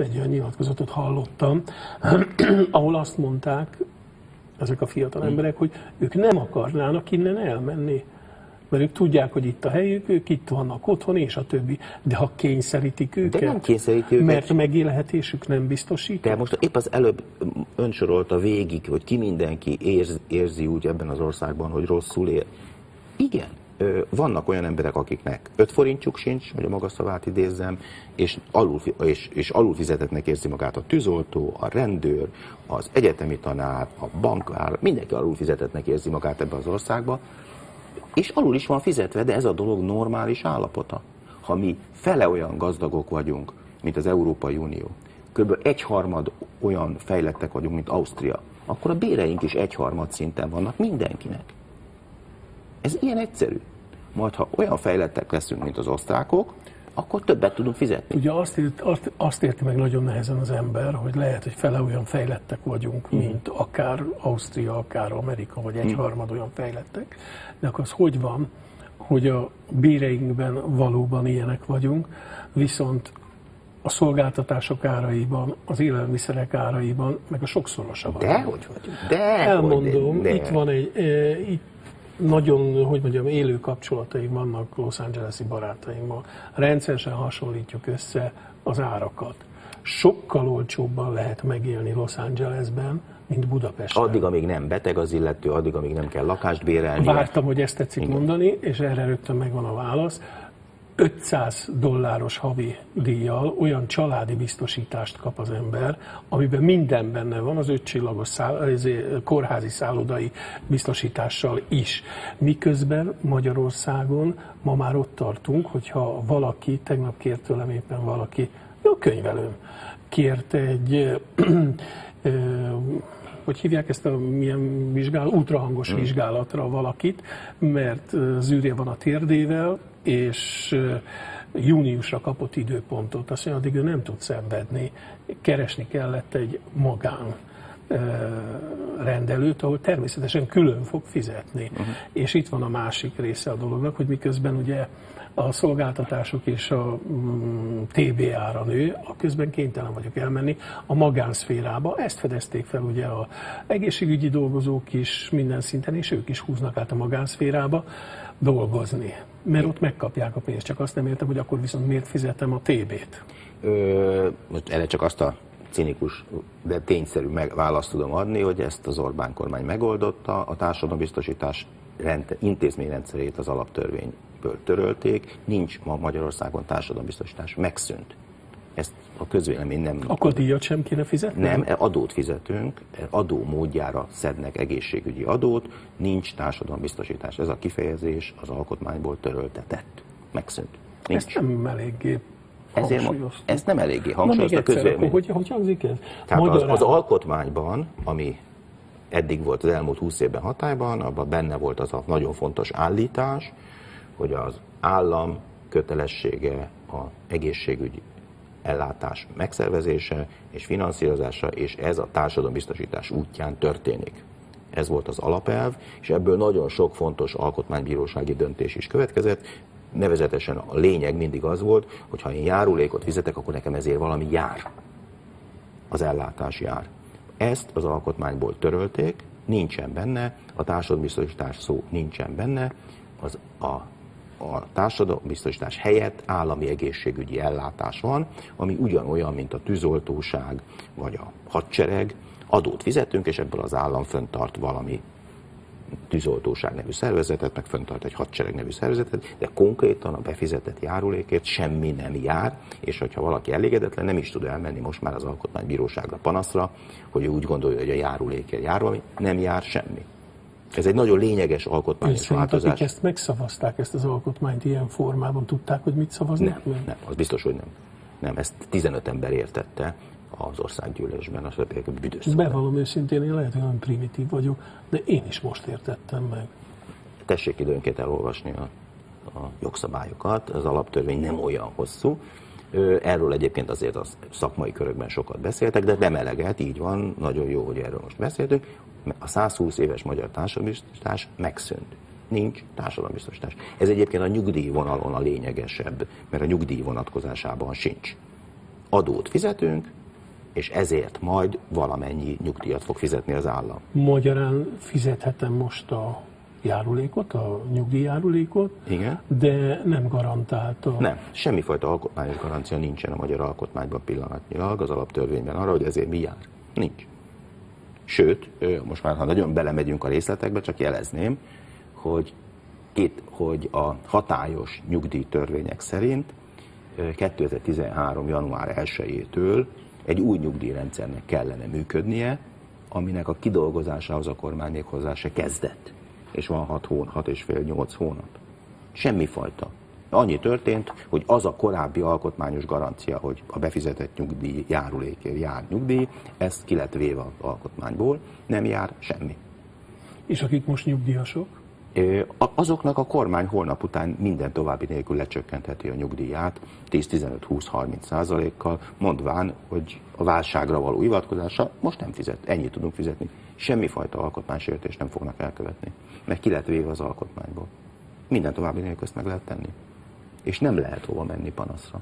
Egy olyan nyilatkozatot hallottam, ahol azt mondták ezek a fiatal emberek, hogy ők nem akarnának innen elmenni. Mert ők tudják, hogy itt a helyük, ők itt vannak otthon, és a többi. De ha kényszerítik őket, de nem kényszerítik őket, mert megélhetésük nem biztosít. de most épp az előbb ön sorolta végig, hogy ki mindenki érzi úgy ebben az országban, hogy rosszul él. Igen, vannak olyan emberek, akiknek 5 forintjuk sincs, hogy a maga szavát idézzem, és alulfizetetnek érzi magát a tűzoltó, a rendőr, az egyetemi tanár, a bankár, mindenki alulfizetetnek érzi magát ebben az országban, és alul is van fizetve, de ez a dolog normális állapota. Ha mi fele olyan gazdagok vagyunk, mint az Európai Unió, kb. 1/3 olyan fejlettek vagyunk, mint Ausztria, akkor a béreink is 1/3 szinten vannak mindenkinek. Ez ilyen egyszerű. Majd, ha olyan fejlettek leszünk, mint az osztrákok, akkor többet tudunk fizetni. Ugye azt érti meg nagyon nehezen az ember, hogy lehet, hogy fele olyan fejlettek vagyunk, mint akár Ausztria, akár Amerika, vagy 1/3 olyan fejlettek. De akkor az hogy van, hogy a béreinkben valóban ilyenek vagyunk, viszont a szolgáltatások áraiban, az élelmiszerek áraiban, meg a sokszorosa van. Dehogy vagyunk. Elmondom, itt van itt nagyon, hogy mondjam, élő kapcsolataim vannak Los Angeles-i barátaimmal. Rendszeresen hasonlítjuk össze az árakat. Sokkal olcsóbban lehet megélni Los Angelesben, mint Budapesten. Addig, amíg nem beteg az illető, addig, amíg nem kell lakást bérelni. Vártam, hogy ezt tetszik mondani, és erre rögtön megvan a válasz. $500 havi díjjal olyan családi biztosítást kap az ember, amiben minden benne van, az 5 csillagos kórházi szállodai biztosítással is. Miközben Magyarországon ma már ott tartunk, hogyha valaki, tegnap kért tőlem éppen valaki, jó könyvelőm, kért egy, hogy hívják ezt a milyen ultrahangos vizsgálatra valakit, mert zűrje van a térdével, és júniusra kapott időpontot, azt mondja, addig ő nem tud szenvedni. Keresni kellett egy magán rendelőt, ahol természetesen külön fog fizetni. És itt van a másik része a dolognak, hogy miközben ugye a szolgáltatások és a TB ára nő, közben kénytelen vagyok elmenni a magánszférába. Ezt fedezték fel ugye az egészségügyi dolgozók is minden szinten, és ők is húznak át a magánszférába dolgozni. Mert ott megkapják a pénzt, csak azt nem értem, hogy akkor viszont miért fizetem a TB-t. Most erre csak azt a cinikus, de tényszerű választ tudom adni, hogy ezt az Orbán kormány megoldotta, a társadalombiztosítás intézményrendszerét az alaptörvényből törölték, nincs ma Magyarországon társadalombiztosítás, megszűnt. Ezt a közvélemény nem... Akkor díjat sem kéne fizetni? Nem, adót fizetünk, adó módjára szednek egészségügyi adót, nincs társadalombiztosítás. Ez a kifejezés az alkotmányból töröltetett. Megszűnt. Nincs. Ezt nem eléggé hangsúlyoztuk. Ezt nem eléggé hangsúlyoztuk a közvélemény. Hogy hangzik ez? Tehát az alkotmányban, ami eddig volt az elmúlt 20 évben hatályban, abban benne volt az a nagyon fontos állítás, hogy az állam kötelessége az egészségügyi ellátás megszervezése és finanszírozása, és ez a társadalombiztosítás útján történik. Ez volt az alapelv, és ebből nagyon sok fontos alkotmánybírósági döntés is következett. Nevezetesen a lényeg mindig az volt, hogy ha én járulékot fizetek, akkor nekem ezért valami jár. Az ellátás jár. Ezt az alkotmányból törölték, nincsen benne, a társadalombiztosítás szó nincsen benne, a társadalombiztosítás helyett állami egészségügyi ellátás van, ami ugyanolyan, mint a tűzoltóság vagy a hadsereg. Adót fizetünk, és ebből az állam föntart valami tűzoltóság nevű szervezetet, meg föntart egy hadsereg nevű szervezetet, de konkrétan a befizetett járulékért semmi nem jár, és hogyha valaki elégedetlen, nem is tud elmenni most már az alkotmánybíróságra panaszra, hogy ő úgy gondolja, hogy a járulékért jár valami, nem jár semmi. Ez egy nagyon lényeges alkotmányos változás. Akik ezt megszavazták, ezt az alkotmányt ilyen formában, tudták, hogy mit szavaznak? Nem, az biztos, hogy nem. Nem, ezt 15 ember értette az országgyűlésben, a többiek büdös szó. Bevallom őszintén, én lehet, hogy olyan primitív vagyok, de én is most értettem meg. Tessék időnként elolvasni a jogszabályokat, az alaptörvény nem olyan hosszú. Erről egyébként azért a szakmai körökben sokat beszéltek, de nem eleget, így van, nagyon jó, hogy erről most beszéltünk. A 120 éves magyar társadalombiztosítás megszűnt. Nincs társadalombiztosítás. Ez egyébként a nyugdíjvonalon a lényegesebb, mert a nyugdíj vonatkozásában sincs. adót fizetünk, és ezért majd valamennyi nyugdíjat fog fizetni az állam. Magyarán fizethetem most a járulékot, a nyugdíjjárulékot, Igen. de nem garantálta. Nem, semmifajta alkotmányos garancia nincsen a magyar alkotmányban pillanatnyilag, az alaptörvényben arra, hogy ezért mi jár. Nincs. Sőt, most már ha nagyon belemegyünk a részletekbe, csak jelezném, hogy a hatályos nyugdíjtörvények szerint 2013. január 1-től egy új nyugdíjrendszernek kellene működnie, aminek a kidolgozásához a kormány még hozzá se kezdett. És van 6,5-8 hónap. Semmifajta. Annyi történt, hogy az a korábbi alkotmányos garancia, hogy a befizetett nyugdíj járulékért jár nyugdíj, ezt ki lett véve az alkotmányból, nem jár semmi. És akik most nyugdíjasok? Azoknak a kormány holnap után minden további nélkül lecsökkentheti a nyugdíját 10-15-20-30%-kal, mondván, hogy a válságra való hivatkozása most nem fizet, ennyit tudunk fizetni. Semmifajta alkotmánysértést nem fognak elkövetni, mert ki lett véve az alkotmányból. Minden további nélkül ezt meg lehet tenni. És nem lehet hova menni panaszra.